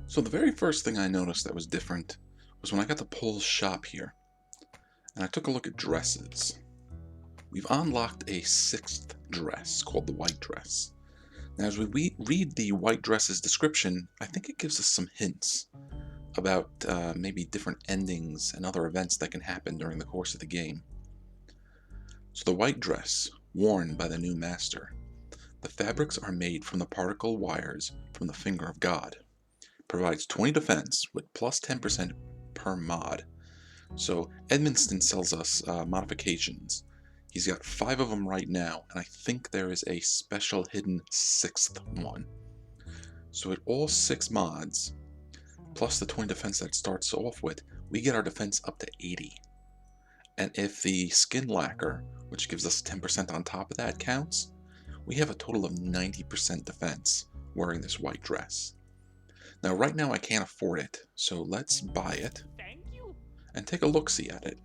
So the very first thing I noticed that was different was when I got to Paul's shop here, and I took a look at dresses. We've unlocked a 6th dress called the white dress. Now as we read the white dress's description, I think it gives us some hints about maybe different endings and other events that can happen during the course of the game. So the white dress, worn by the new master. The fabrics are made from the particle wires from the finger of God. Provides 20 defense with plus 10% per mod. So Edmonston sells us modifications. He's got 5 of them right now, and I think there is a special hidden 6th one. So at all 6 mods, plus the 20 defense that starts off with, we get our defense up to 80. And if the skin lacquer, which gives us 10% on top of that, counts, we have a total of 90% defense wearing this white dress. Now right now I can't afford it, so let's buy it and take a look-see at it.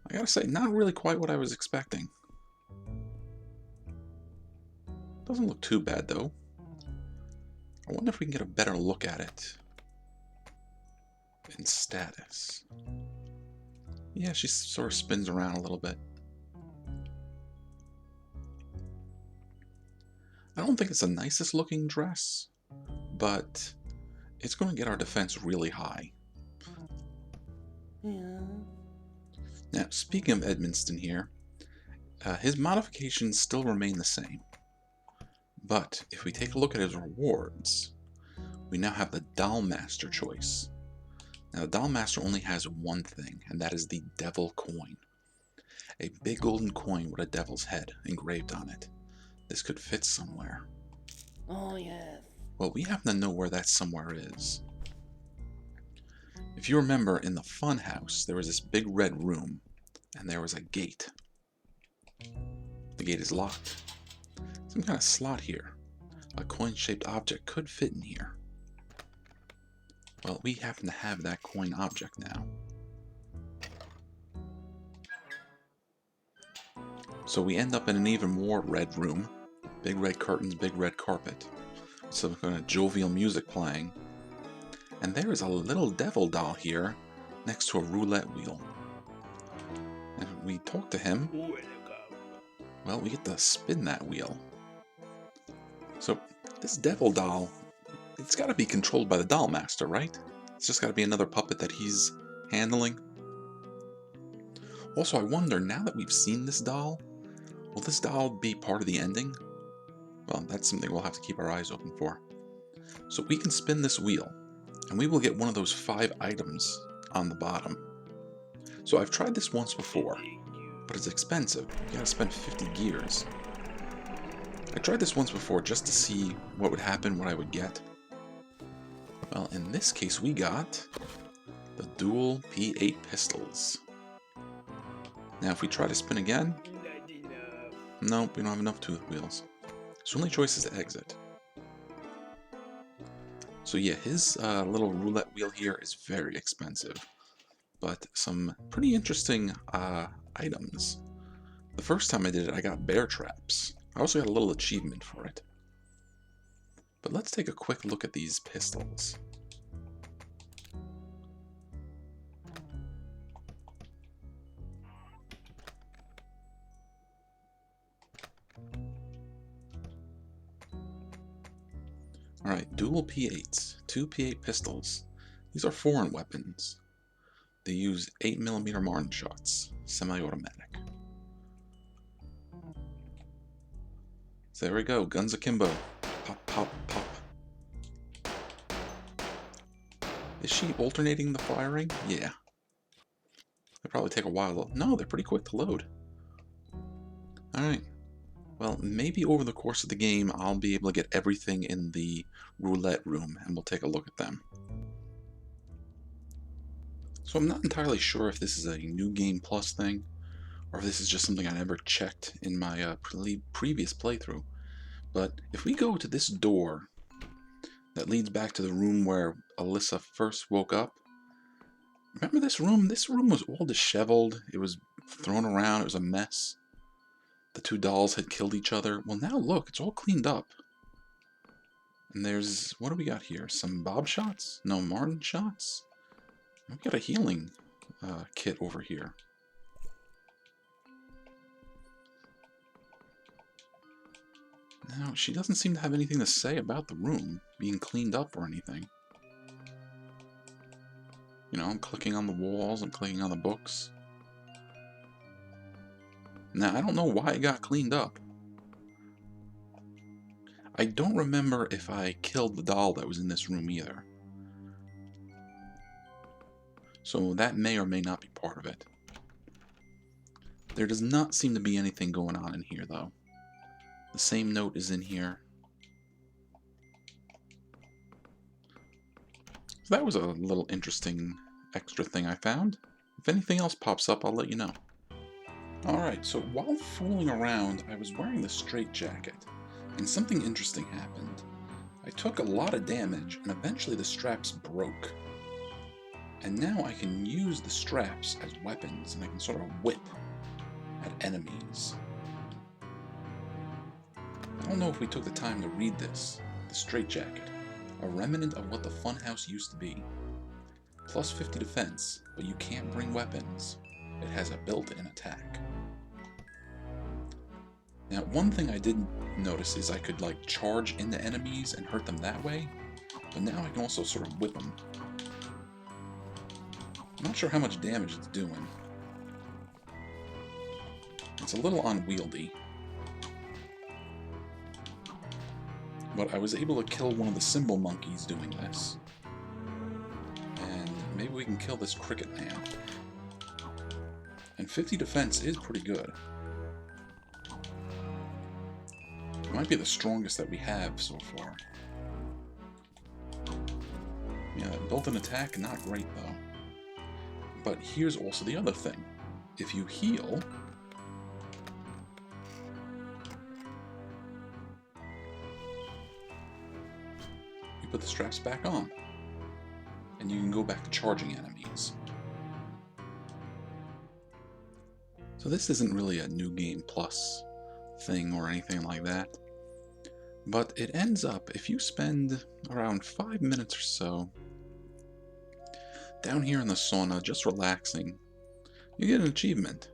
I gotta say, not really quite what I was expecting. Doesn't look too bad though. I wonder if we can get a better look at it in status. Yeah, she sort of spins around a little bit. I don't think it's the nicest looking dress, but it's going to get our defense really high. Yeah. Now, speaking of Edmonston here, his modifications still remain the same. But if we take a look at his rewards, we now have the Doll Master choice. Now, the Doll Master only has one thing, and that is the Devil Coin. A big golden coin with a devil's head engraved on it. This could fit somewhere. Oh, yes. Well, we happen to know where that somewhere is. If you remember, in the fun house, there was this big red room, and there was a gate. The gate is locked. Some kind of slot here. A coin-shaped object could fit in here. Well, we happen to have that coin object now. So we end up in an even more red room. Big red curtains, big red carpet. Some kind of jovial music playing. And there is a little devil doll here next to a roulette wheel. And we talk to him. Well, we get to spin that wheel. So this devil doll, it's got to be controlled by the doll master, right? It's just got to be another puppet that he's handling. Also, I wonder, now that we've seen this doll, will this doll be part of the ending? Well, that's something we'll have to keep our eyes open for. So we can spin this wheel, and we will get one of those 5 items on the bottom. So I've tried this once before, but it's expensive. You gotta spend 50 gears. I tried this once before just to see what would happen, what I would get. Well, in this case we got the dual P8 pistols. Now if we try to spin again, nope, we don't have enough tooth wheels. So only choice is to exit. So yeah, his little roulette wheel here is very expensive, but some pretty interesting items. The first time I did it, I got bear traps. I also got a little achievement for it. But let's take a quick look at these pistols. Alright, dual P8s, 2 P8 pistols. These are foreign weapons. They use 8mm Martin shots, semi-automatic. So there we go, guns akimbo. Pop, pop, pop. Is she alternating the firing? Yeah. They probably take a while. No, they're pretty quick to load. Alright. Well, maybe over the course of the game, I'll be able to get everything in the roulette room, and we'll take a look at them. So I'm not entirely sure if this is a New Game Plus thing, or if this is just something I never checked in my previous playthrough. But if we go to this door that leads back to the room where Alisa first woke up, remember this room? This room was all disheveled. It was thrown around. It was a mess. The two dolls had killed each other. Well, now look, it's all cleaned up. And there's, what do we got here? Some Bob shots? No, Martin shots? We got a healing kit over here. Now, she doesn't seem to have anything to say about the room being cleaned up or anything. You know, I'm clicking on the walls, I'm clicking on the books. Now, I don't know why it got cleaned up. I don't remember if I killed the doll that was in this room either. So that may or may not be part of it. There does not seem to be anything going on in here, though. The same note is in here. So that was a little interesting extra thing I found. If anything else pops up, I'll let you know. Alright, so while fooling around, I was wearing the straitjacket, and something interesting happened. I took a lot of damage, and eventually the straps broke. And now I can use the straps as weapons, and I can sort of whip at enemies. I don't know if we took the time to read this. The straitjacket, a remnant of what the funhouse used to be. Plus 50 defense, but you can't bring weapons. It has a built-in attack. Now, one thing I didn't notice is I could like charge into enemies and hurt them that way, but now I can also sort of whip them. I'm not sure how much damage it's doing. It's a little unwieldy. But I was able to kill one of the symbol monkeys doing this. And maybe we can kill this cricket now. And 50 defense is pretty good. It might be the strongest that we have so far. Yeah, that built-in attack, not great though. But here's also the other thing. If you heal, you put the straps back on, and you can go back to charging enemies. So this isn't really a New Game Plus thing or anything like that, but it ends up, if you spend around 5 minutes or so down here in the sauna just relaxing, you get an achievement.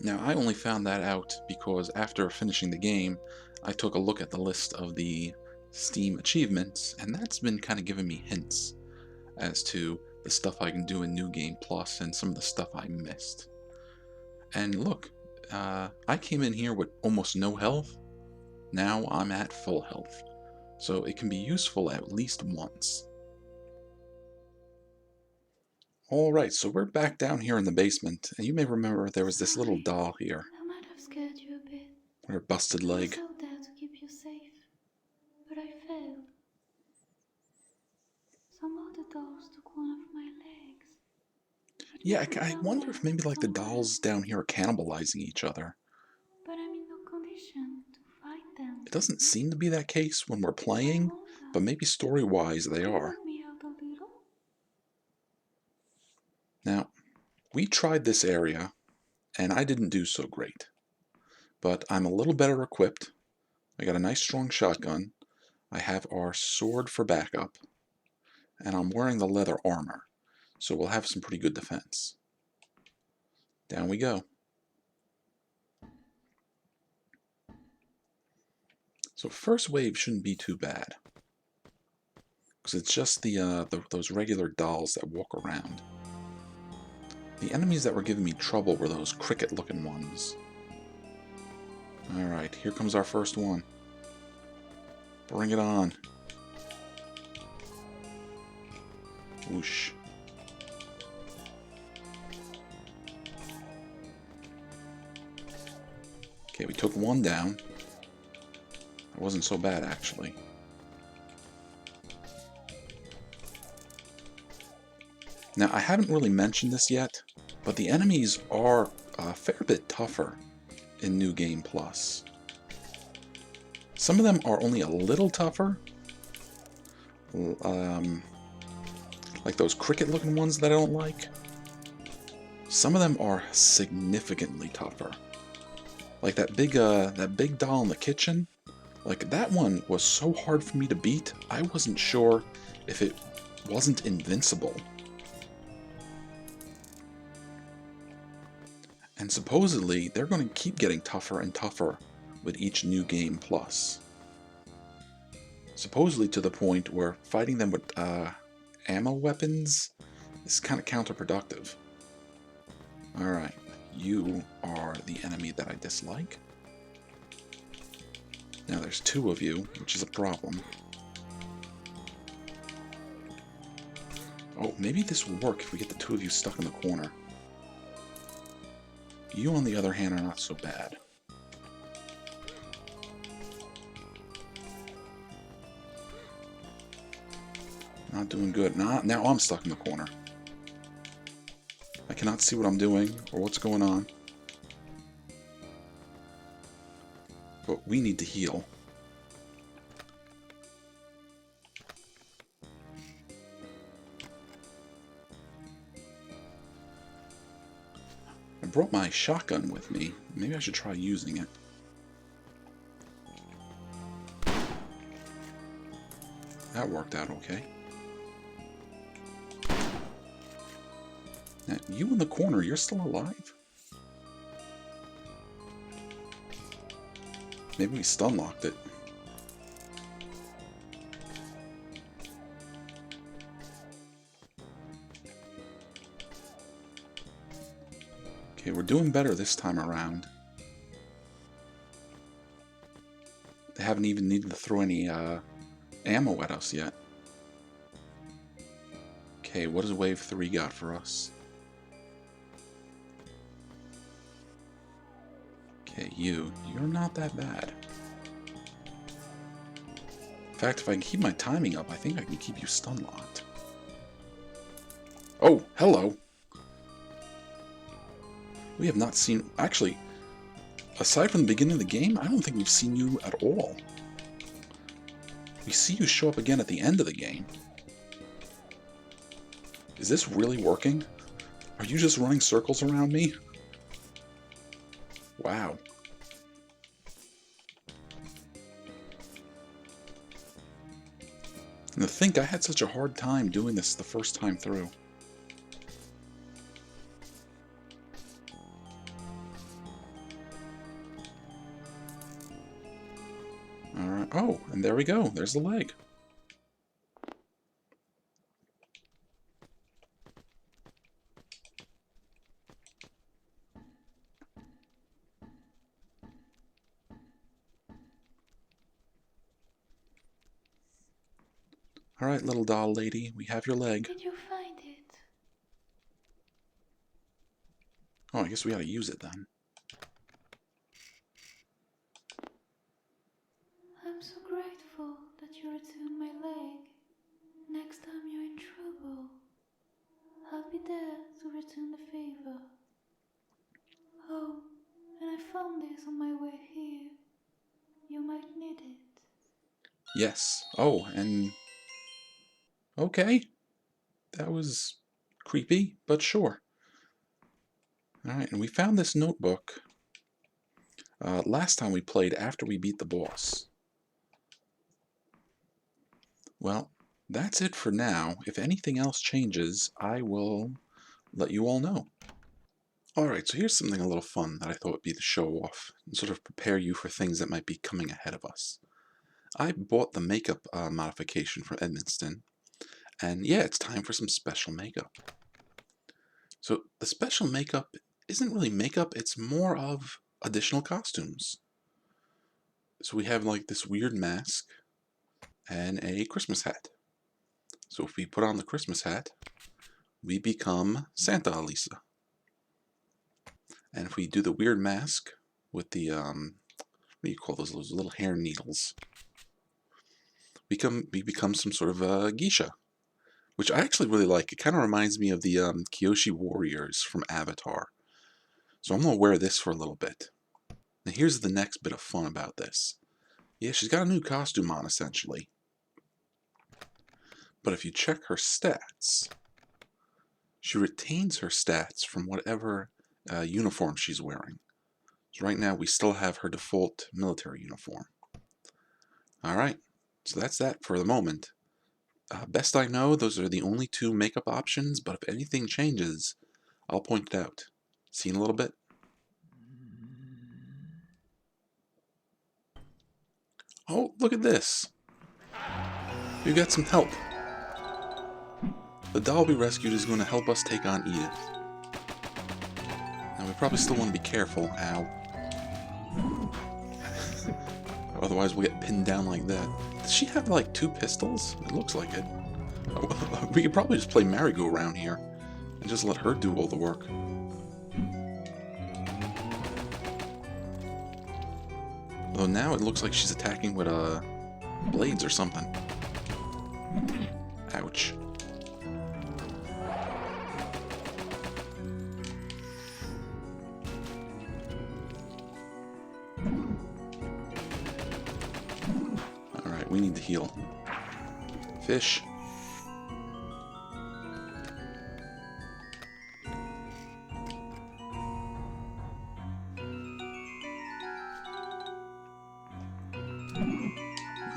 Now, I only found that out because after finishing the game, I took a look at the list of the Steam achievements, and that's been kind of giving me hints as to the stuff I can do in New Game Plus and some of the stuff I missed. And look, I came in here with almost no health. Now I'm at full health. So it can be useful at least once. Alright, so we're back down here in the basement, and you may remember there was this little doll here. I might have scared you a bit. With her busted I leg. was out there to keep you safe, but I failed. Some of the dolls took one of my legs. Yeah, I wonder if maybe like the dolls down here are cannibalizing each other. But I'm in no condition to fight them. It doesn't seem to be that case when we're playing, but maybe story-wise they are. Help me out a little? Now, we tried this area, and I didn't do so great. But I'm a little better equipped. I got a nice strong shotgun. I have our sword for backup. And I'm wearing the leather armor, so we'll have some pretty good defense. Down we go. So first wave shouldn't be too bad, because it's just those regular dolls that walk around. The enemies that were giving me trouble were those cricket-looking ones. Alright, here comes our first one. Bring it on. Whoosh. Okay, we took one down. It wasn't so bad, actually. Now, I haven't really mentioned this yet, but the enemies are a fair bit tougher in New Game Plus. Some of them are only a little tougher, like those cricket-looking ones that I don't like. Some of them are significantly tougher. Like that big doll in the kitchen. Like that one was so hard for me to beat, I wasn't sure if it wasn't invincible. And supposedly, they're going to keep getting tougher and tougher with each New Game Plus. Supposedly to the point where fighting them with ammo weapons is kind of counterproductive. Alright, you are the enemy that I dislike. Now there's two of you, which is a problem. Oh, maybe this will work if we get the two of you stuck in the corner. You, on the other hand, are not so bad. Not doing good. Now I'm stuck in the corner. I cannot see what I'm doing or what's going on. But we need to heal. I brought my shotgun with me. Maybe I should try using it. That worked out okay. Now, you in the corner, you're still alive? Maybe we stun locked it. Okay, we're doing better this time around. They haven't even needed to throw any ammo at us yet. Okay, what does Wave 3 got for us? Okay, you're not that bad. In fact, if I can keep my timing up, I think I can keep you stun locked. Oh, hello! We have not seen... Actually, aside from the beginning of the game, I don't think we've seen you at all. We see you show up again at the end of the game. Is this really working? Are you just running circles around me? Wow. And to think I had such a hard time doing this the first time through. Alright. Oh, and there we go. There's the leg. Alright, little doll lady, we have your leg. Did you find it? Oh, I guess we gotta use it then. I'm so grateful that you returned my leg. Next time you're in trouble, I'll be there to return the favor. Oh, and I found this on my way here. You might need it. Yes. Oh, and... Okay. That was creepy, but sure. Alright, and we found this notebook last time we played after we beat the boss. Well, that's it for now. If anything else changes, I will let you all know. Alright, so here's something a little fun that I thought would be the show off and sort of prepare you for things that might be coming ahead of us. I bought the makeup modification from Edmundston, and yeah, it's time for some special makeup. So the special makeup isn't really makeup, it's more of additional costumes. So we have like this weird mask and a Christmas hat. So if we put on the Christmas hat, we become Santa Alisa. And if we do the weird mask with the, what do you call those little hair needles, we become some sort of a geisha, which I actually really like. It kind of reminds me of the Kyoshi Warriors from Avatar. So I'm going to wear this for a little bit. Now here's the next bit of fun about this. Yeah, she's got a new costume on, essentially. But if you check her stats, she retains her stats from whatever uniform she's wearing. So right now we still have her default military uniform. Alright, so that's that for the moment. Best I know, those are the only two makeup options, but if anything changes, I'll point it out. See you in a little bit. Oh, look at this. We got some help. The doll we rescued is going to help us take on Edith. Now we probably still want to be careful. Ow. Otherwise we'll get pinned down like that. Does she have like 2 pistols? It looks like it. We could probably just play merry-go-round here and just let her do all the work. Although now it looks like she's attacking with blades or something. Ouch. Alright, we need to heal. Fish.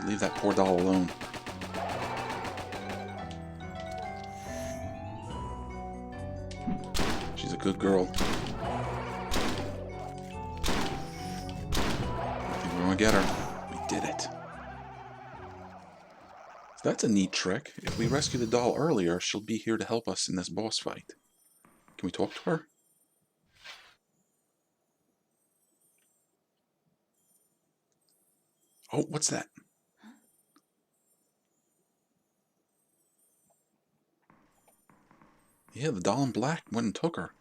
Leave that poor doll alone. She's a good girl. I think we're gonna get her. We did it. So that's a neat trick. If we rescue the doll earlier, she'll be here to help us in this boss fight. Can we talk to her? Oh, what's that? Yeah, the doll in black went and took her.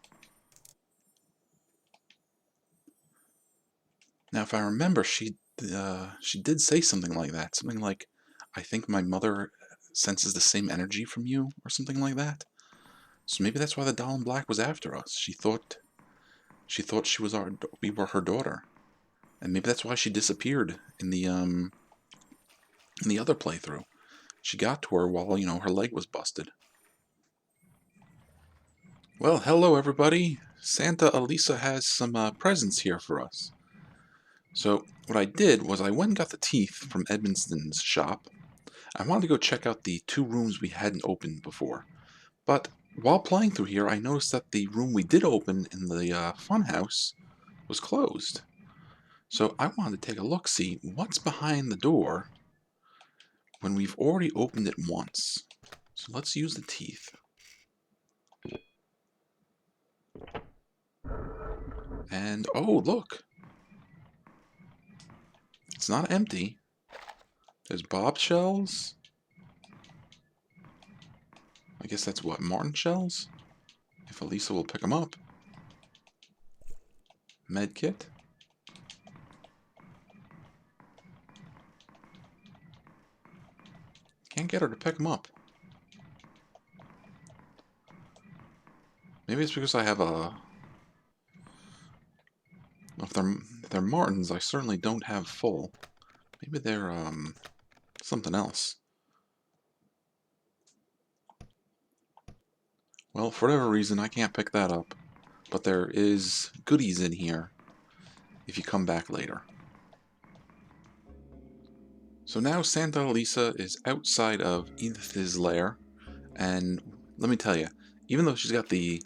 Now, if I remember, she did say something like that. Something like, I think my mother senses the same energy from you, or something like that. So maybe that's why the doll in black was after us. She thought we were her daughter. And maybe that's why she disappeared in the other playthrough. She got to her while, her leg was busted. Well, hello everybody. Santa Alisa has some presents here for us. So, what I did was I went and got the teeth from Edmonston's shop. I wanted to go check out the 2 rooms we hadn't opened before. But, while playing through here, I noticed that the room we did open in the funhouse was closed. So, I wanted to take a look, see what's behind the door when we've already opened it once. So, let's use the teeth. And, oh, look! It's not empty. There's bob shells. I guess that's what, martin shells? If Alisa will pick them up. Medkit. Can't get her to pick them up. Maybe it's because I have a... If they're martins, I certainly don't have full. Maybe they're, something else. Well, for whatever reason, I can't pick that up. But there is goodies in here if you come back later. So now Santa Alisa is outside of Edith's lair. And let me tell you, even though she's got the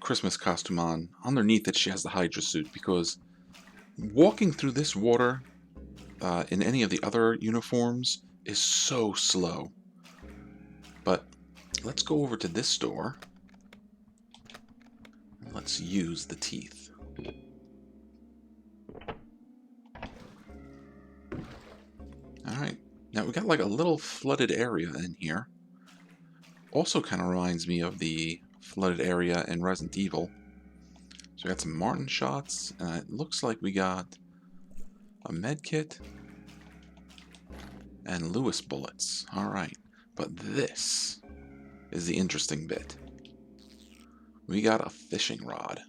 Christmas costume on, underneath it she has the Hydra suit, because walking through this water in any of the other uniforms is so slow. But let's go over to this door. Let's use the teeth. Alright, now we got like a little flooded area in here. Also kind of reminds me of the flooded area in Resident Evil. So we got some Martin shots, and it looks like we got a med kit and Lewis bullets. Alright, but this is the interesting bit. We got a fishing rod.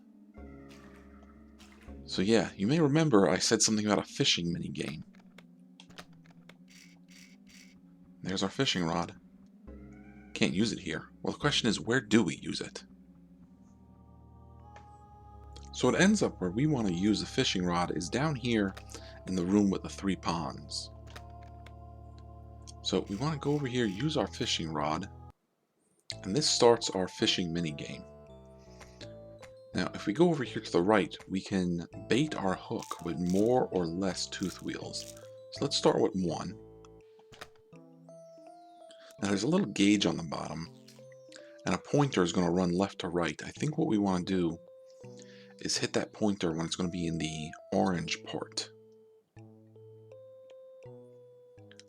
So yeah, you may remember I said something about a fishing minigame. There's our fishing rod. Can't use it here. Well, the question is, where do we use it? So it ends up where we want to use the fishing rod is down here in the room with the 3 ponds. So we want to go over here, use our fishing rod, and this starts our fishing mini game. Now, if we go over here to the right, we can bait our hook with more or less tooth wheels. So let's start with 1. Now there's a little gauge on the bottom, and a pointer is going to run left to right. I think what we want to do is hit that pointer when it's going to be in the orange part.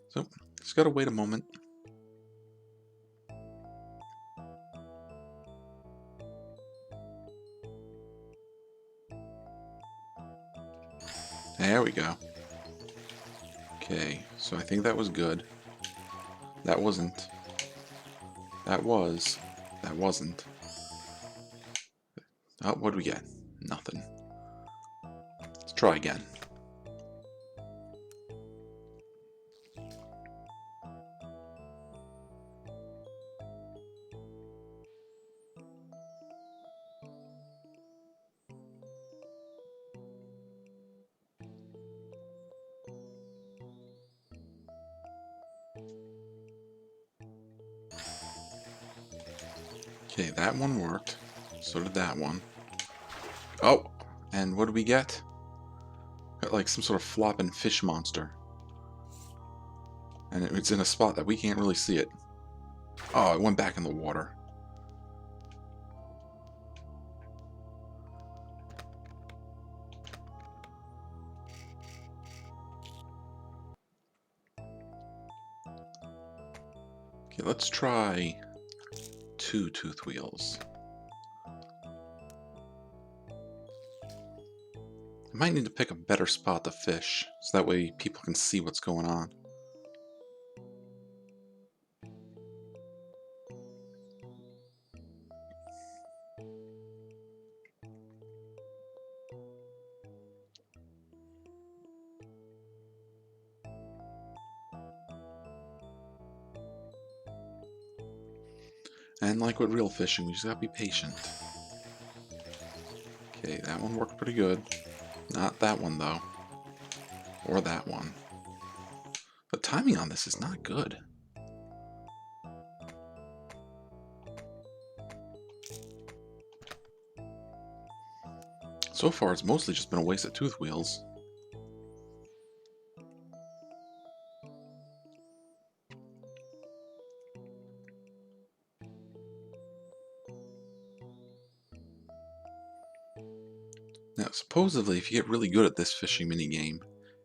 So, just gotta wait a moment. There we go. Okay, so I think that was good. That wasn't. That was. That wasn't. Oh, what do we get? Nothing. Let's try again. Okay, that one worked. So did that one. Oh, and what do we get? Got like some sort of flopping fish monster. And it's in a spot that we can't really see it. Oh, it went back in the water. Okay, let's try 2 tooth wheels. I might need to pick a better spot to fish, so that way people can see what's going on. And like with real fishing, we just gotta be patient. Okay, that one worked pretty good. Not that one though. Or that one. The timing on this is not good. So far, it's mostly just been a waste of tooth wheels. Now, supposedly, if you get really good at this fishing minigame,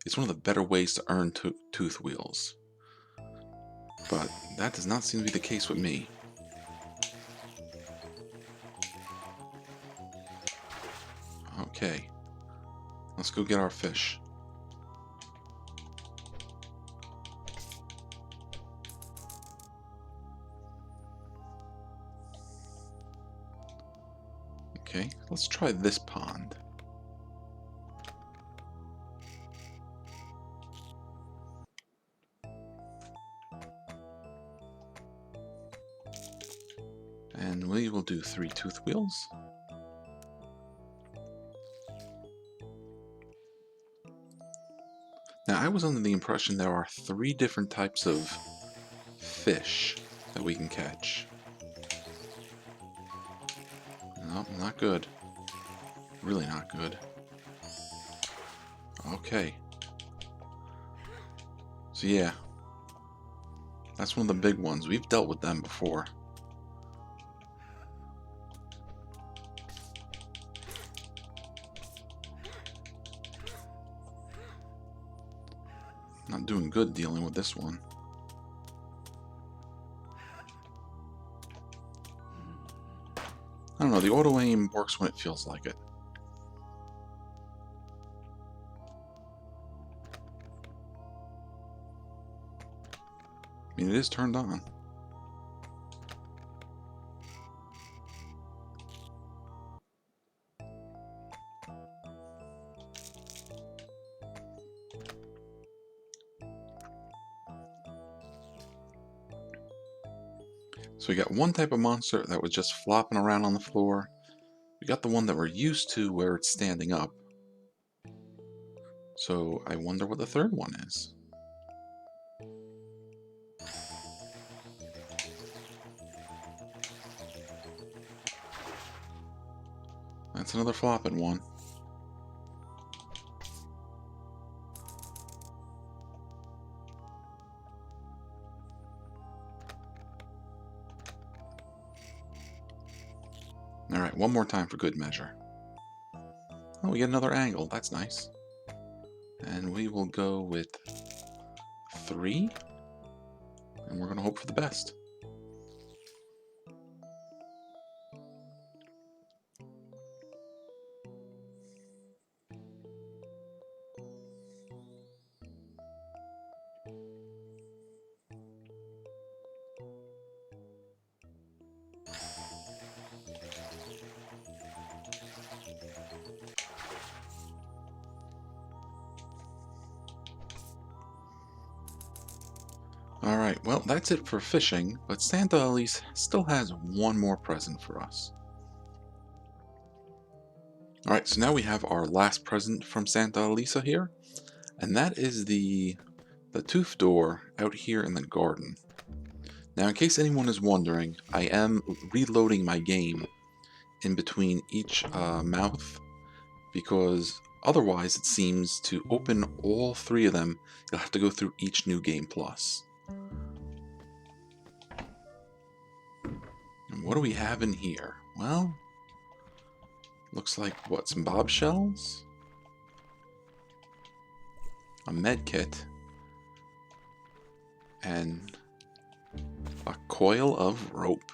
it's one of the better ways to earn tooth wheels. But that does not seem to be the case with me. Okay, let's go get our fish. Okay, let's try this pond. And we will do 3 tooth wheels. Now, I was under the impression there are 3 different types of fish that we can catch. No, not good. Really not good. Okay. So yeah. That's one of the big ones. We've dealt with them before. Not doing good dealing with this one. I don't know, the auto aim works when it feels like it. I mean, it is turned on. So we got one type of monster that was just flopping around on the floor. We got the one that we're used to where it's standing up. So I wonder what the third one is. That's another flopping one. Alright, one more time for good measure. Oh, we get another angle. That's nice. And we will go with 3. And we're going to hope for the best. Alright, well, that's it for fishing, but Santa Elise still has one more present for us. Alright, so now we have our last present from Santa Elisa here, and that is the tooth door out here in the garden. Now, in case anyone is wondering, I am reloading my game in between each mouth, because otherwise it seems to open all 3 of them, you'll have to go through each new game plus. And what do we have in here? Well, looks like, what, some bob shells? A med kit. And a coil of rope.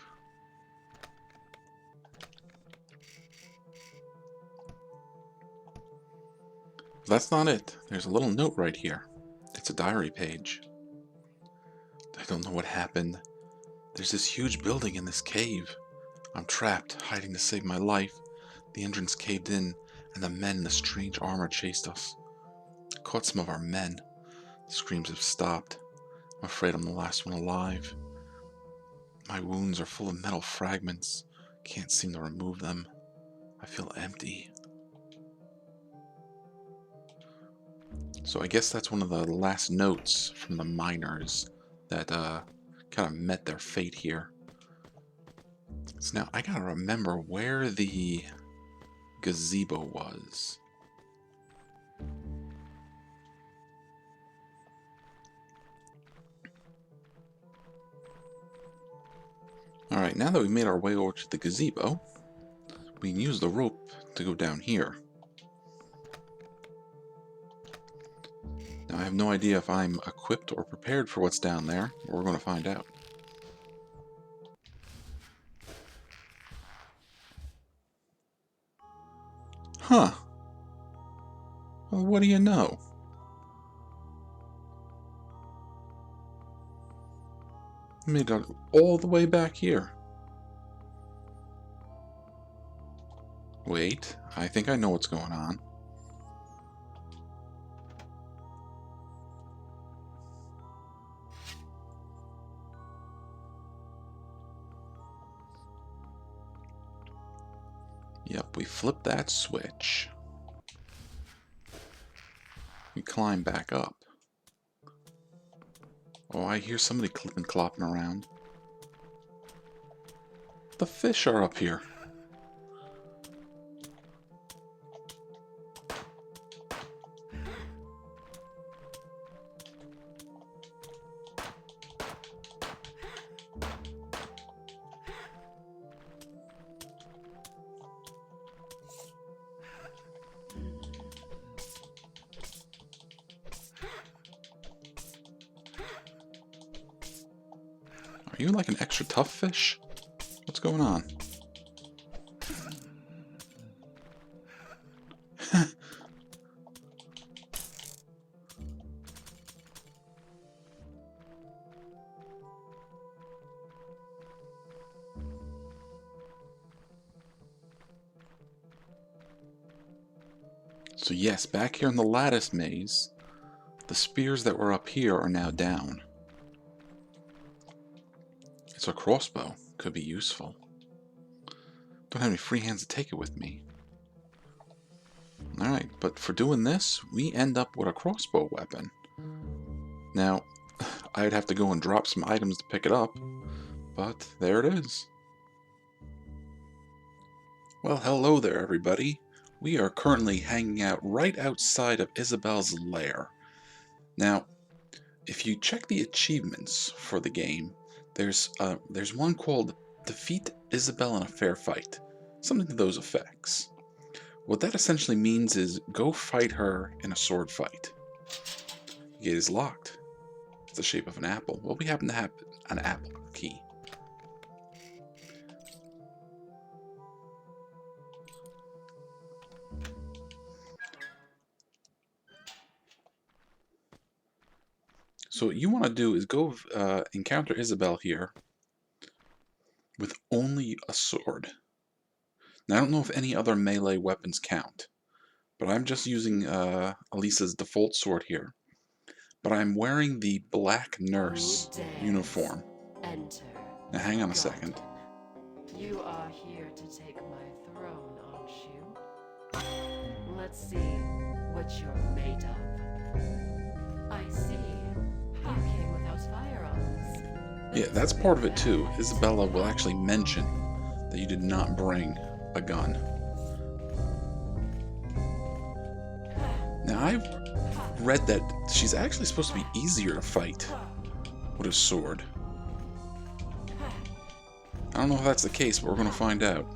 That's not it. There's a little note right here. It's a diary page. I don't know what happened. There's this huge building in this cave. I'm trapped, hiding to save my life. The entrance caved in, and the men in the strange armor chased us. I caught some of our men. The screams have stopped. I'm afraid I'm the last one alive. My wounds are full of metal fragments. Can't seem to remove them. I feel empty. So I guess that's one of the last notes from the miners that kind of met their fate here. So now I gotta remember where the gazebo was. Alright, now that we've made our way over to the gazebo, we can use the rope to go down here. Now I have no idea if I'm equipped or prepared for what's down there, but we're going to find out. Huh. Well, what do you know? I made it all the way back here. Wait, I think I know what's going on. Yep, we flip that switch. We climb back up. Oh, I hear somebody clipping clopping around. The fish are up here. Are you like an extra tough fish? What's going on? So yes, back here in the lattice maze, the spears that were up here are now down. It's a crossbow. Could be useful. Don't have any free hands to take it with me. Alright, but for doing this, we end up with a crossbow weapon. Now, I'd have to go and drop some items to pick it up, but there it is. Well, hello there, everybody. We are currently hanging out right outside of Isabelle's lair. Now, if you check the achievements for the game, there's one called Defeat Isabelle in a Fair Fight. Something to those effects. What that essentially means is go fight her in a sword fight. The gate is locked. It's the shape of an apple. Well, we happen to have an apple key. So what you want to do is go encounter Isabelle here with only a sword. Now, I don't know if any other melee weapons count, but I'm just using Alisa's default sword here. But I'm wearing the black nurse uniform. Enter. Now, hang on a second. You are here to take my throne, aren't you? Let's see what you're made of. I see. You came without firearms. Yeah, that's part of it too. Isabella will actually mention that you did not bring a gun. Now, I've read that she's actually supposed to be easier to fight with a sword. I don't know if that's the case, but we're going to find out.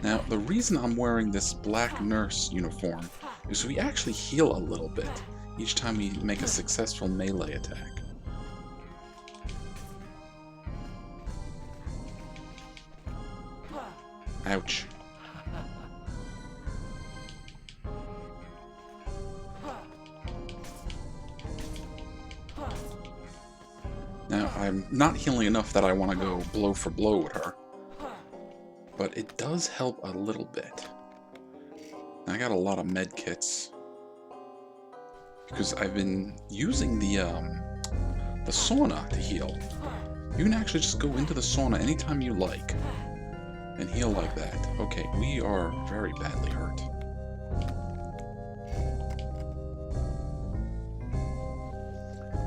Now, the reason I'm wearing this black nurse uniform is so we actually heal a little bit each time we make a successful melee attack. Ouch. Now, I'm not healing enough that I want to go blow for blow with her, but it does help a little bit. I got a lot of med kits because I've been using the sauna to heal. You can actually just go into the sauna anytime you like and heal like that. Okay, we are very badly hurt.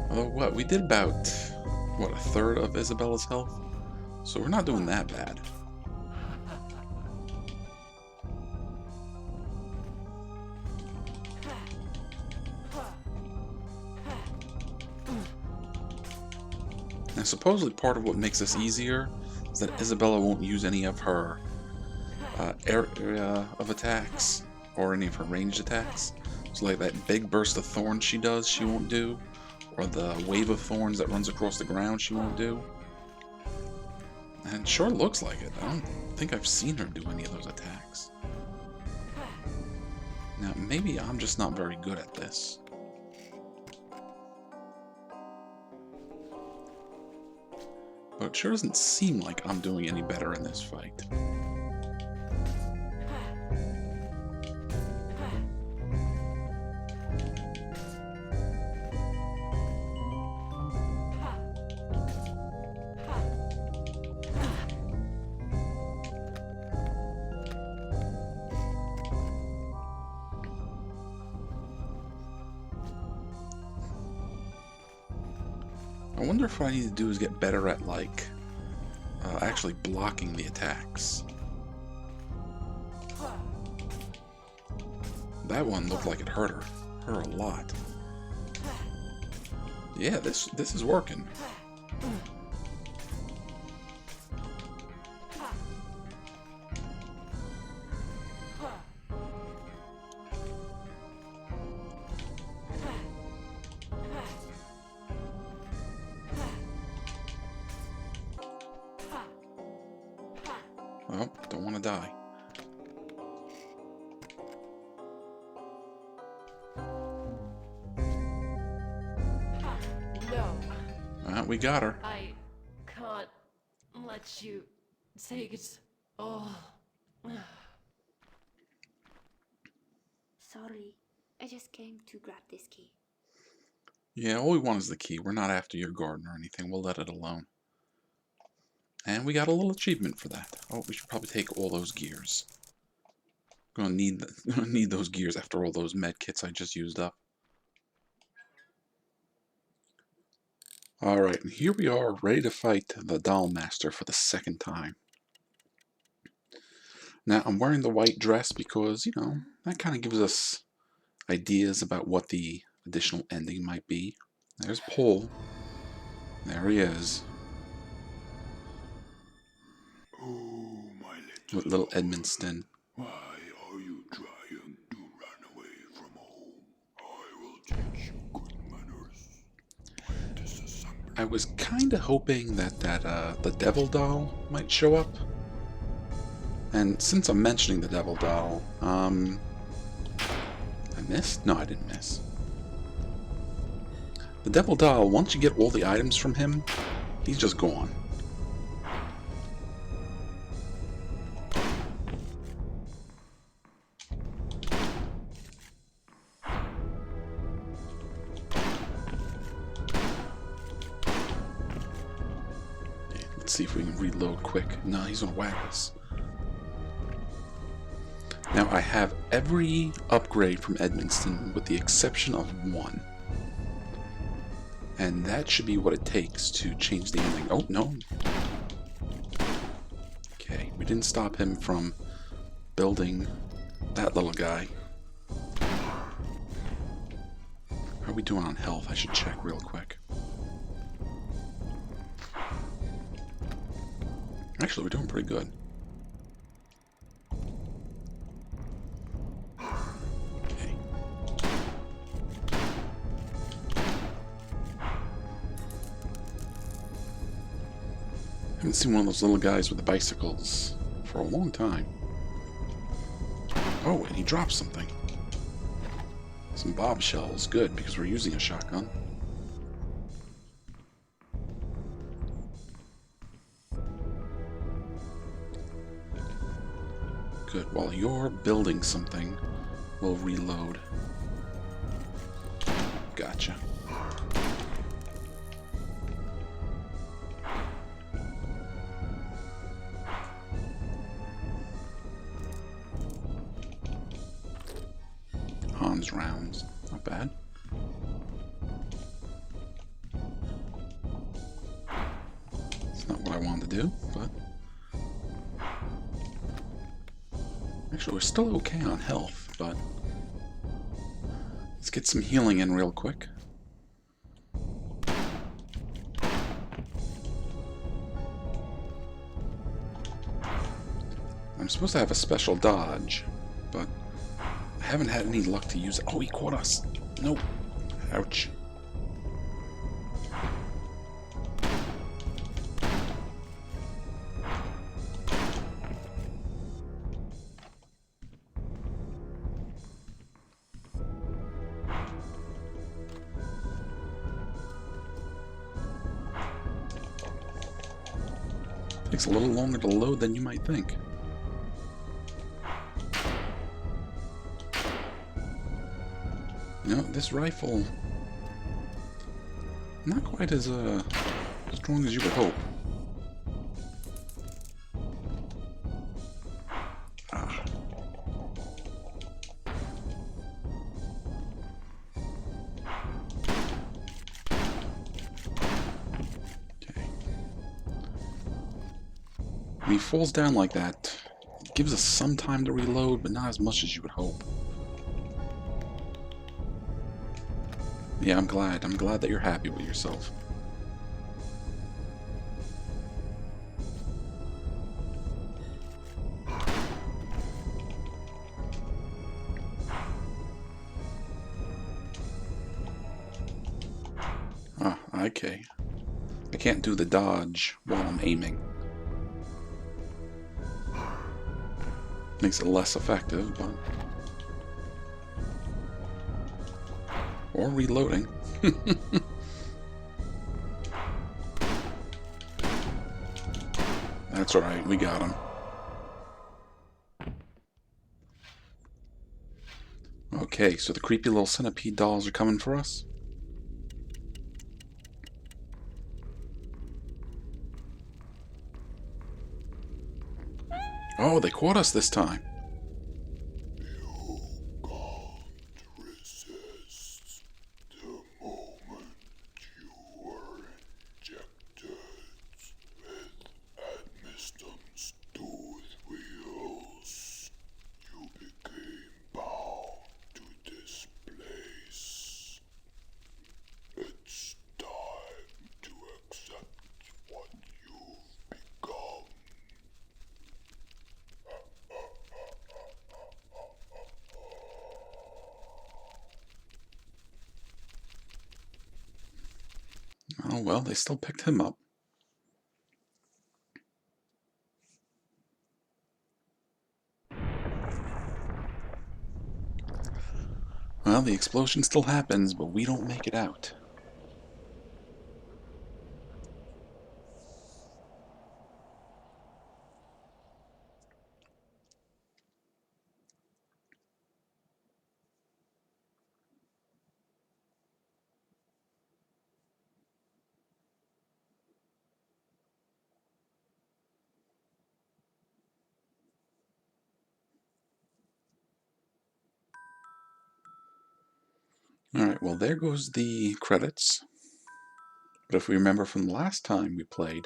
Although, what, we did about, what, a third of Isabella's health? So we're not doing that bad. Now, supposedly part of what makes this easier is that Isabella won't use any of her area of attacks or any of her ranged attacks. So like that big burst of thorns she does, she won't do. Or the wave of thorns that runs across the ground, she won't do. And it sure looks like it. I don't think I've seen her do any of those attacks. Now, maybe I'm just not very good at this. But it sure doesn't seem like I'm doing any better in this fight. I wonder if what I need to do is get better at, like, actually blocking the attacks. That one looked like it hurt her a lot. Yeah, this is working. Oh, don't want to die. No. We got her. I can't let you take it all. Sorry, I just came to grab this key. Yeah, all we want is the key. We're not after your garden or anything. We'll let it alone. And we got a little achievement for that. Oh, we should probably take all those gears. Gonna need those gears after all those med kits I just used up. Alright, and here we are, ready to fight the Doll Master for the second time. Now, I'm wearing the white dress because, you know, that kind of gives us ideas about what the additional ending might be. There's Paul. There he is. Oh, my With little Edmonston. why are you trying to run away from home? I will teach you good manners. I disassemble. I was kind of hoping that the Devil Doll might show up. And since I'm mentioning the Devil Doll, I missed? No, I didn't miss. The Devil Doll, once you get all the items from him, he's just gone. Let's see if we can reload quick. No, he's gonna whack us. Now I have every upgrade from Edmonston with the exception of one. And that should be what it takes to change the ending. Oh, no. Okay, we didn't stop him from building that little guy. How are we doing on health? I should check real quick. Actually, we're doing pretty good. Okay. Haven't seen one of those little guys with the bicycles for a long time. Oh, and he dropped something. Some bombshells. Good, because we're using a shotgun. Good. While you're building something, we'll reload. Gotcha. Hans rounds. Not bad. It's not what I wanted to do, but... Actually, we're still okay on health, but... Let's get some healing in real quick. I'm supposed to have a special dodge, but I haven't had any luck to use it. Oh, he caught us. Nope. Ouch. Takes a little longer to load than you might think. You know, this rifle, not quite as strong as you would hope. Ah. Okay. When he falls down like that, it gives us some time to reload, but not as much as you would hope. Yeah, I'm glad. I'm glad that you're happy with yourself. Ah, okay. I can't do the dodge while I'm aiming. Makes it less effective, but... Or reloading. That's alright, we got him. Okay, so the creepy little centipede dolls are coming for us? Oh, they caught us this time. You can't resist the moment you were injected with Admiston's tooth wheels. You became bound to this place. It's time to accept what you've become. Oh well, they still picked him up. Well, the explosion still happens, but we don't make it out. Alright, well there goes the credits. But if we remember from the last time we played,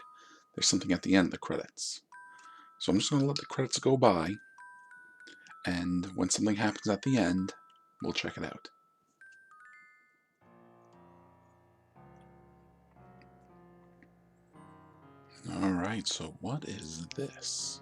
there's something at the end of the credits. So I'm just going to let the credits go by, and when something happens at the end, we'll check it out. Alright, so what is this?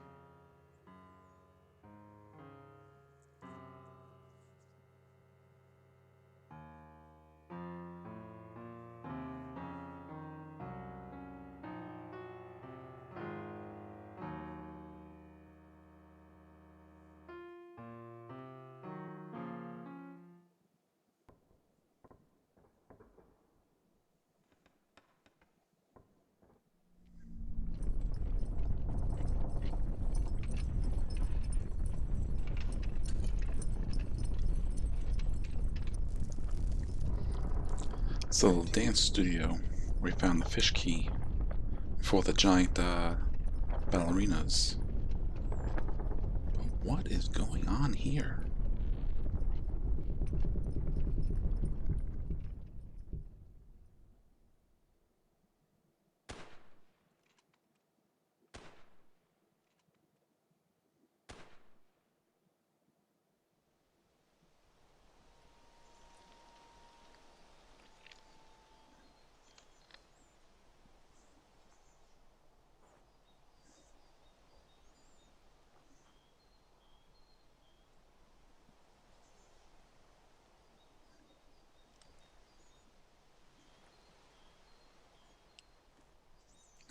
It's a little dance studio where we found the fish key for the giant ballerinas. But what is going on here?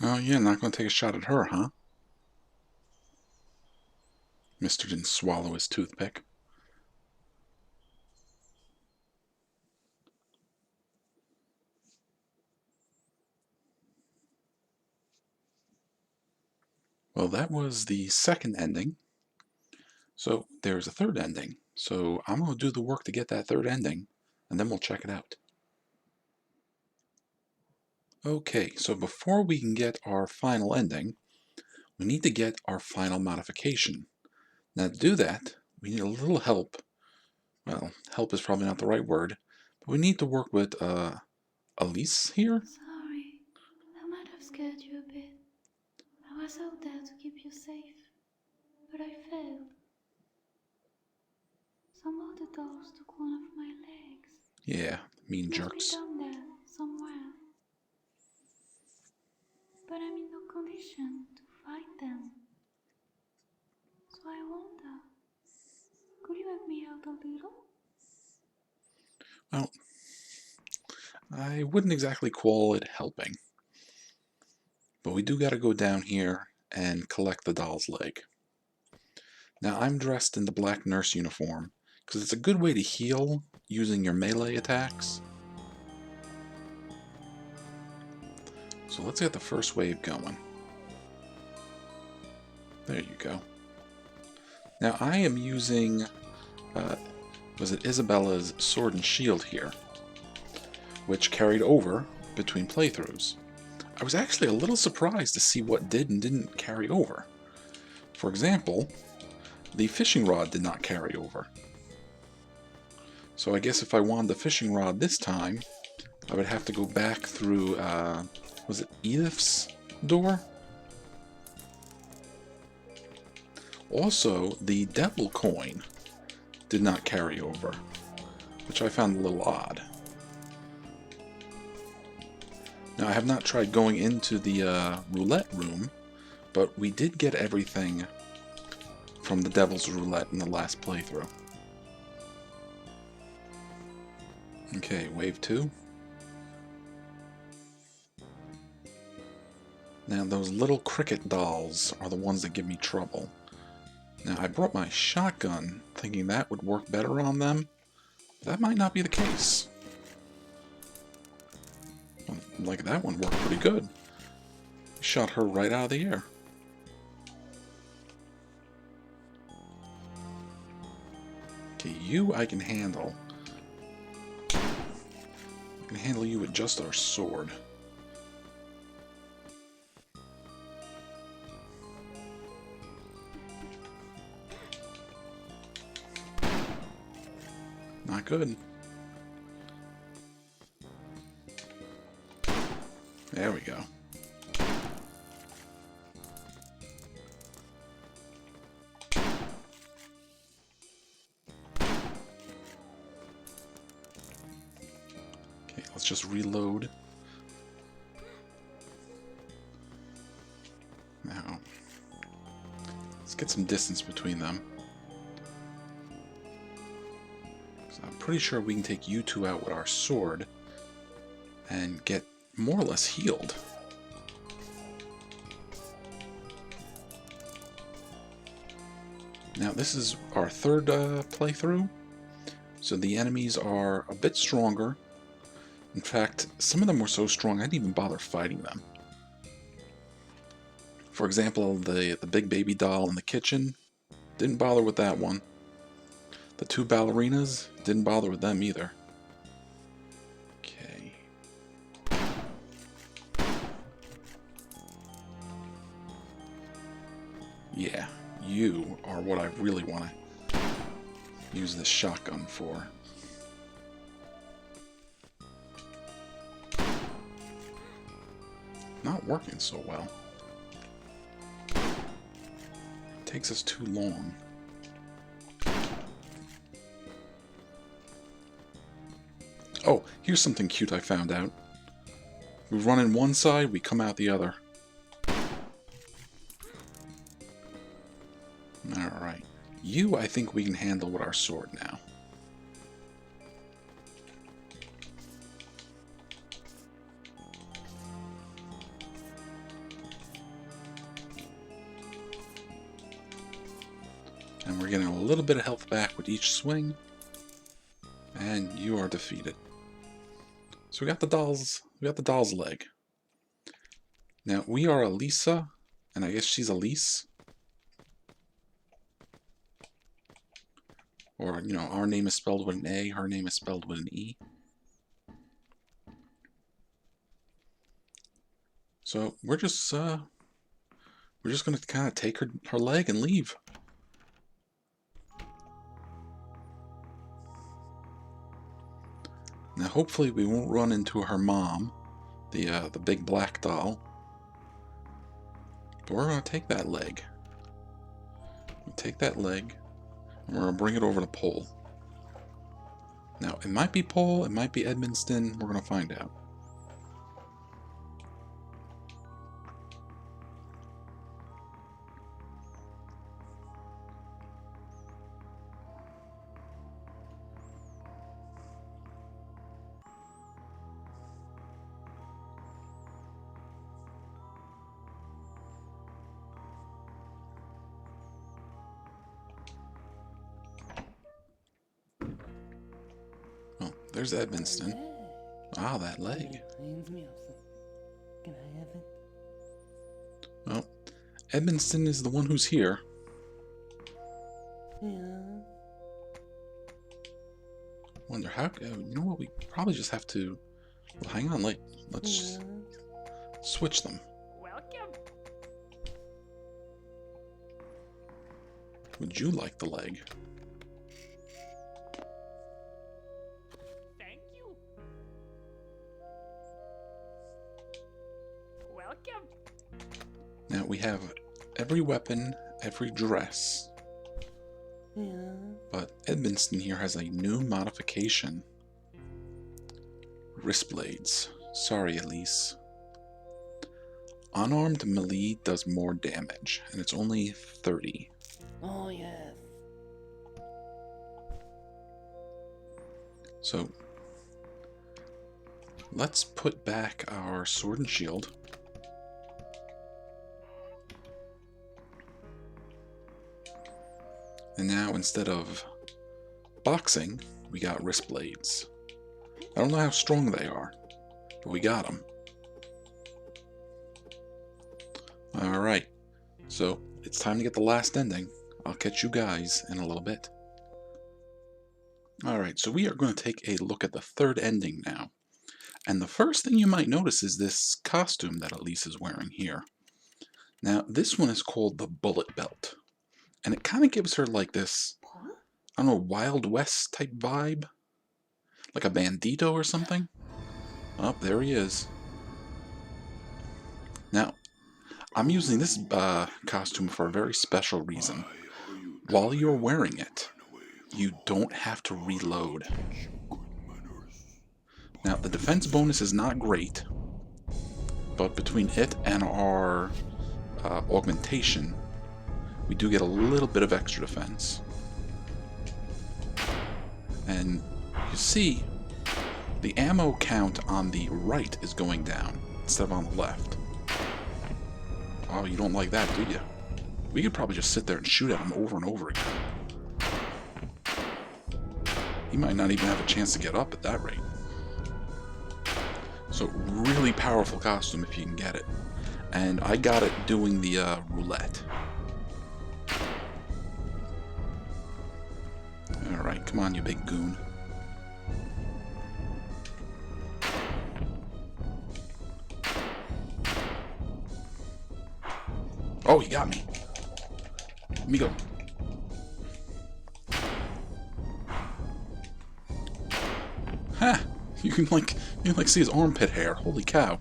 Oh yeah, not going to take a shot at her, huh? Mister didn't swallow his toothpick. Well, that was the second ending. So there's a third ending. So I'm going to do the work to get that third ending, and then we'll check it out. Okay, so before we can get our final ending, we need to get our final modification. Now to do that, we need a little help. Well, help is probably not the right word, but we need to work with Alisa here. Sorry, I might have scared you a bit. I was out there to keep you safe, but I failed. Some of the dolls took one of my legs. Yeah, mean Must jerks. be down there somewhere. But I'm in no condition to fight them. So I wonder, could you help me out a little? Well, I wouldn't exactly call it helping. But we do got to go down here and collect the doll's leg. Now I'm dressed in the black nurse uniform because it's a good way to heal using your melee attacks. So let's get the first wave going. There you go. Now I am using, was it Isabella's sword and shield here, which carried over between playthroughs. I was actually a little surprised to see what did and didn't carry over. For example, the fishing rod did not carry over. So I guess if I wanted the fishing rod this time, I would have to go back through, was it Edith's door? Also, the devil coin did not carry over, which I found a little odd. Now, I have not tried going into the roulette room, but we did get everything from the devil's roulette in the last playthrough. Okay, wave 2. Now, those little cricket dolls are the ones that give me trouble. Now, I brought my shotgun thinking that would work better on them. That might not be the case. Well, like, that one worked pretty good. Shot her right out of the air. Okay, you I can handle. I can handle you with just our sword. Not good. There we go. Okay, let's just reload. Now, let's get some distance between them. I'm pretty sure we can take you two out with our sword and get more or less healed. Now this is our third playthrough, so the enemies are a bit stronger. In fact, some of them were so strong I didn't even bother fighting them. For example, the big baby doll in the kitchen, didn't bother with that one. The two ballerinas, didn't bother with them either. Okay. Yeah, you are what I really want to use this shotgun for. Not working so well. It takes us too long. Oh, here's something cute I found out. We run in one side, we come out the other. Alright. You, I think we can handle with our sword now. And we're getting a little bit of health back with each swing. And you are defeated. So we got the doll's leg. Now we are Alisa, and I guess she's Elise. Or, you know, our name is spelled with an A, her name is spelled with an E. So we're just gonna kind of take her leg and leave. Now hopefully we won't run into her mom, the big black doll. But we're gonna take that leg. We'll take that leg, and we're gonna bring it over to Pole. Now it might be Pole, it might be Edmonston. We're gonna find out. Oh, there's Edmonston. Ah, that leg. Can I have it? Well, Edmonston is the one who's here. Yeah. Wonder how. You know what? We probably just have to. Well, hang on. Let's switch them. Welcome. Would you like the leg? Thank you. Welcome. Now we have every weapon, every dress, Yeah. but Edmonston here has a new modification. Wrist blades. Sorry, Elise. Unarmed melee does more damage, and it's only 30. Oh, yes. So, let's put back our sword and shield. And now, instead of boxing, we got wrist blades. I don't know how strong they are, but we got them. Alright, so it's time to get the last ending. I'll catch you guys in a little bit. Alright, so we are going to take a look at the third ending now. And the first thing you might notice is this costume that Alisa is wearing here. Now, this one is called the Bullet Belt. And it kind of gives her like this, I don't know, Wild West type vibe? Like a bandito or something? Oh, there he is. Now, I'm using this costume for a very special reason. While you're wearing it, you don't have to reload. Now, the defense bonus is not great, but between it and our augmentation, we do get a little bit of extra defense. And you see, the ammo count on the right is going down instead of on the left. Oh, you don't like that, do you? We could probably just sit there and shoot at him over and over again. He might not even have a chance to get up at that rate. So, really powerful costume if you can get it. And I got it doing the roulette. Alright, come on, you big goon. Oh, he got me. Let me go. Ha! You can see his armpit hair. Holy cow.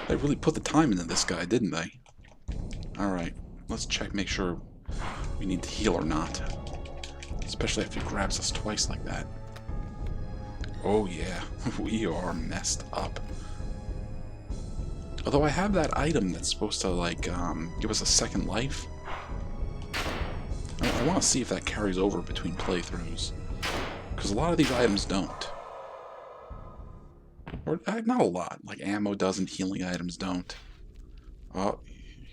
They really put the time into this guy, didn't they? Alright, let's check, make sure we need to heal or not. Especially if he grabs us twice like that. Oh yeah, we are messed up. Although I have that item that's supposed to, like, give us a second life. I want to see if that carries over between playthroughs. Because a lot of these items don't. Or, not a lot. Like, ammo doesn't, healing items don't. Oh,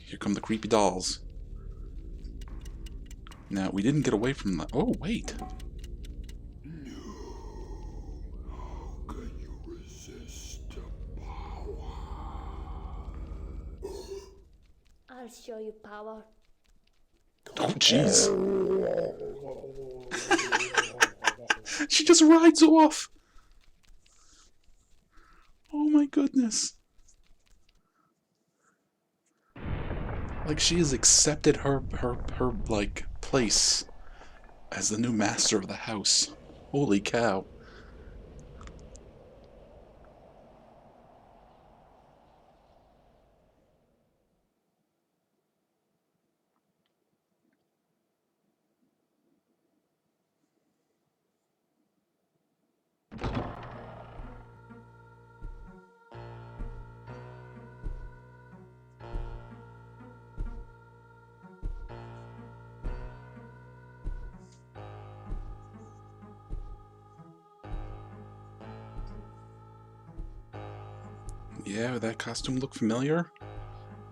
here come the creepy dolls. Now, we didn't get away from the... Oh, wait. How can you resist the power? I'll show you power. Oh, jeez. She just rides off. Oh my goodness. Like she has accepted her like place as the new master of the house. Holy cow. Yeah, that costume look familiar?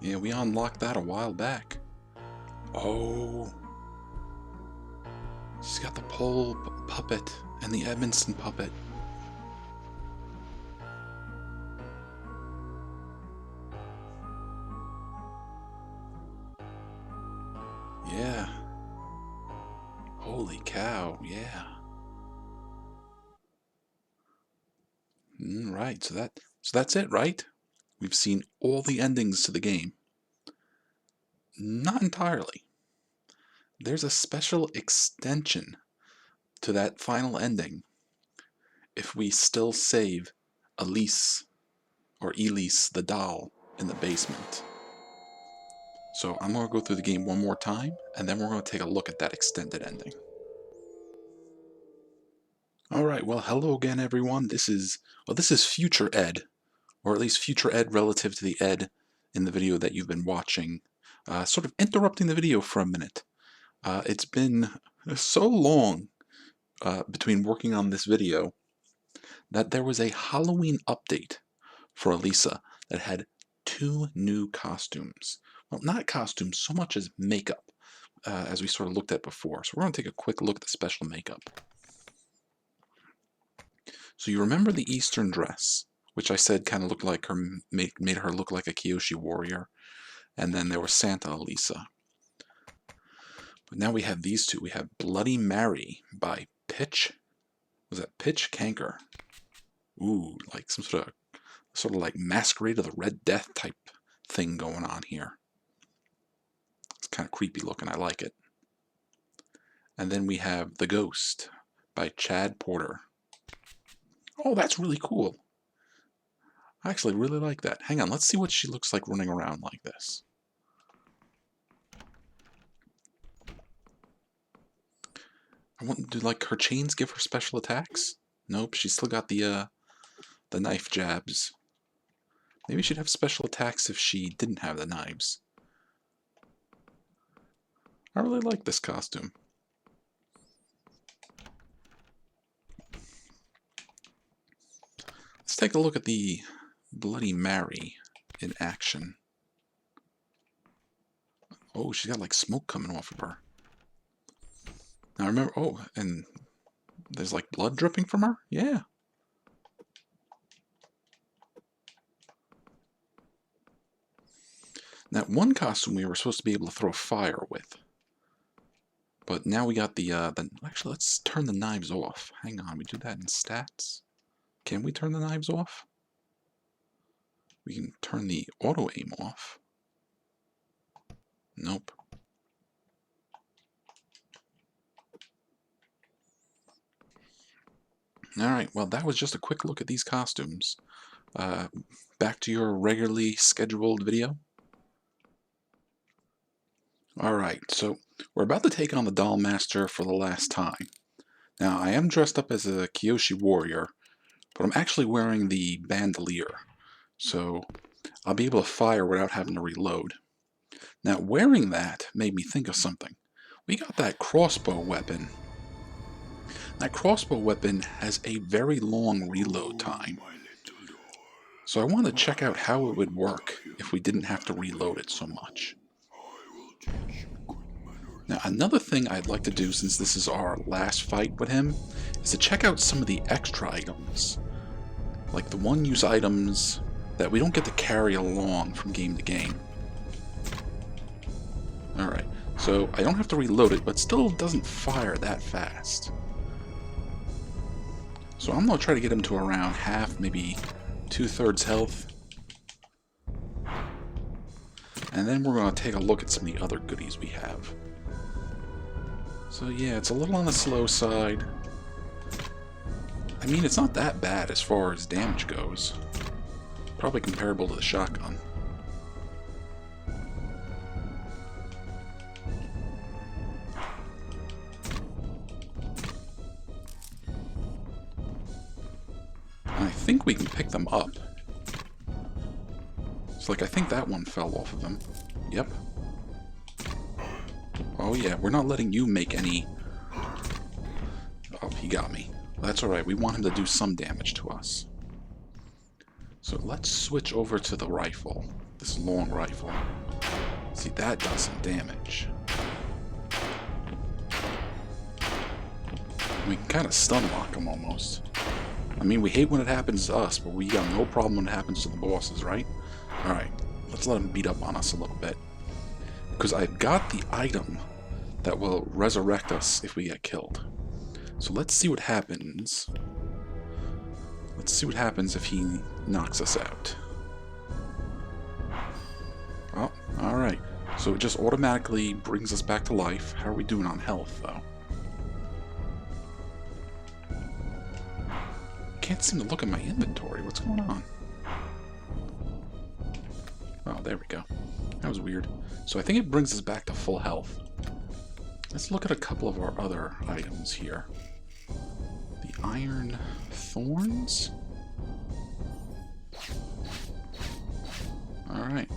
Yeah, we unlocked that a while back. Oh. She's got the pole puppet and the Edmonston puppet. Yeah. Holy cow, yeah. Right, so that's it, right? We've seen all the endings to the game. not entirely. There's a special extension to that final ending if we still save Elise, or Elise the doll, in the basement. So I'm going to go through the game one more time, and then we're going to take a look at that extended ending. Alright, well, hello again, everyone. This is Future Ed, or at least Future Ed relative to the Ed in the video that you've been watching. Sort of interrupting the video for a minute. It's been so long between working on this video that there was a Halloween update for Alisa that had 2 new costumes. Well, not costumes so much as makeup, as we sort of looked at before. So we're going to take a quick look at the special makeup. So you remember the Eastern dress, which I said kind of looked like her, made her look like a Kyoshi warrior. And then there was Santa Alisa. But now we have these two. We have Bloody Mary by Pitch. Was that Pitch Canker? Ooh, like some sort of like Masquerade of the Red Death type thing going on here. It's kind of creepy looking. I like it. And then we have The Ghost by Chad Porter. Oh, that's really cool. I actually really like that. Hang on, let's see what she looks like running around like this. Do like her chains give her special attacks? Nope, she's still got the knife jabs. Maybe she'd have special attacks if she didn't have the knives. I really like this costume. Let's take a look at the Bloody Mary in action. Oh, she's got like smoke coming off of her. Now remember, oh, and there's like blood dripping from her? Yeah. Now, one costume we were supposed to be able to throw fire with. But now we got the actually, let's turn the knives off. Hang on, we do that in stats. Can we turn the knives off? We can turn the auto aim off. Nope. Alright, well that was just a quick look at these costumes. Back to your regularly scheduled video. Alright, so we're about to take on the Doll Master for the last time. Now, I am dressed up as a Kyoshi warrior, but I'm actually wearing the bandolier, so I'll be able to fire without having to reload. Now, wearing that made me think of something. We got that crossbow weapon. That crossbow weapon has a very long reload time. So I want to check out how it would work if we didn't have to reload it so much. Now, another thing I'd like to do, since this is our last fight with him, is to check out some of the extra items. Like the one-use items that we don't get to carry along from game to game. Alright, so I don't have to reload it, but still doesn't fire that fast. So I'm going to try to get him to around half, maybe 2/3 health. And then we're going to take a look at some of the other goodies we have. So yeah, it's a little on the slow side. I mean, it's not that bad as far as damage goes. Probably comparable to the shotgun. And I think we can pick them up. So like, I think that one fell off of him. Yep. Oh yeah, we're not letting you make any... Oh, he got me. That's alright, we want him to do some damage to us. So let's switch over to the rifle. This long rifle. See, that does some damage. We can kind of stun lock him almost. I mean, we hate when it happens to us, but we got no problem when it happens to the bosses, right? Alright, let's let him beat up on us a little bit. Because I've got the item that will resurrect us if we get killed. So let's see what happens. Let's see what happens if he knocks us out. Oh, alright. So it just automatically brings us back to life. How are we doing on health, though? Can't seem to look at my inventory. What's going on? Oh, there we go. That was weird. So I think it brings us back to full health. Let's look at a couple of our other items here. The iron thorns? Alright.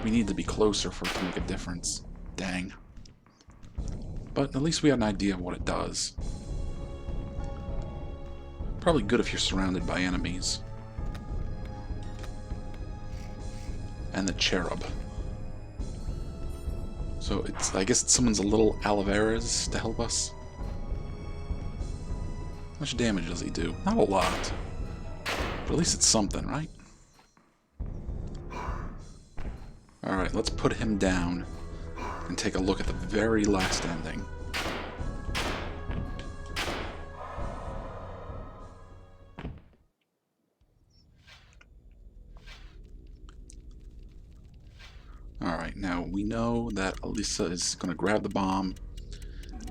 We need to be closer for it to make a difference. Dang. But at least we have an idea of what it does. Probably good if you're surrounded by enemies. And the cherub. So I guess it summons a little aloe veras to help us. How much damage does he do? Not a lot. But at least it's something, right? Alright, let's put him down and take a look at the very last ending. Alright, now we know that Alisa is going to grab the bomb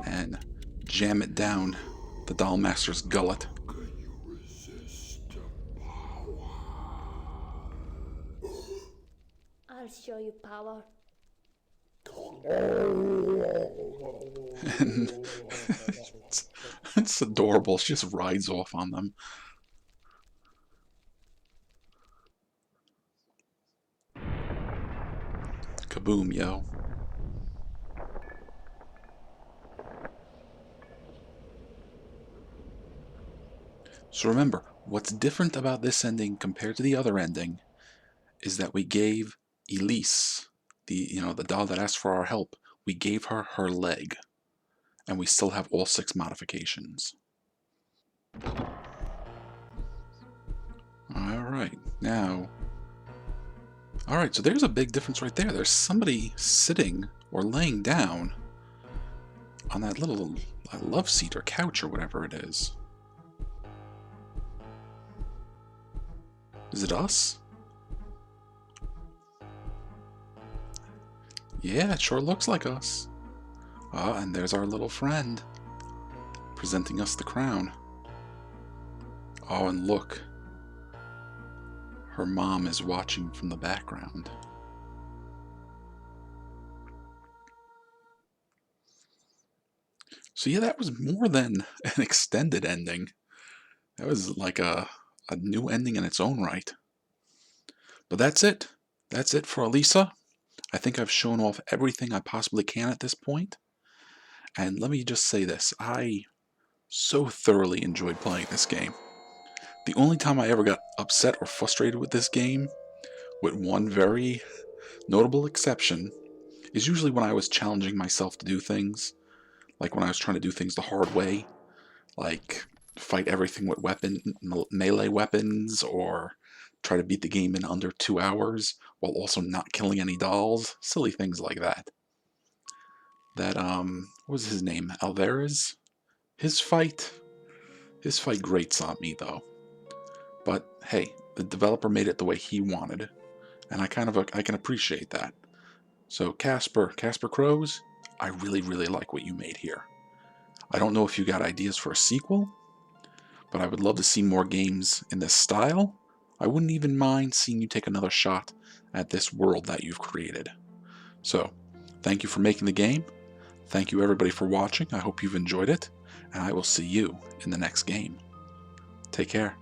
and jam it down the Doll Master's gullet. Can you resist the power? I'll show you power. And it's adorable. She just rides off on them. Kaboom, yo. So remember, what's different about this ending compared to the other ending is that we gave Elise, the doll that asked for our help, we gave her her leg. And we still have all 6 modifications. Alright, now... Alright, so there's a big difference right there. There's somebody sitting or laying down on that little love seat or couch or whatever it is. Is it us? Yeah, it sure looks like us. Ah, and there's our little friend presenting us the crown. Oh, and look. Her mom is watching from the background. So yeah, that was more than an extended ending. That was like a new ending in its own right. But that's it. That's it for Alisa. I think I've shown off everything I possibly can at this point. And let me just say this. I so thoroughly enjoyed playing this game. The only time I ever got upset or frustrated with this game, with one very notable exception, is usually when I was challenging myself to do things. Like when I was trying to do things the hard way. Like fight everything with melee weapons, or try to beat the game in under 2 hours while also not killing any dolls. Silly things like that. That, what was his name? Alvarez? His fight grates on me, though. But, hey, the developer made it the way he wanted. And I can appreciate that. So, Casper Crows, I really, really like what you made here. I don't know if you got ideas for a sequel, but I would love to see more games in this style. I wouldn't even mind seeing you take another shot at this world that you've created. So, thank you for making the game. Thank you everybody for watching. I hope you've enjoyed it, and I will see you in the next game. Take care.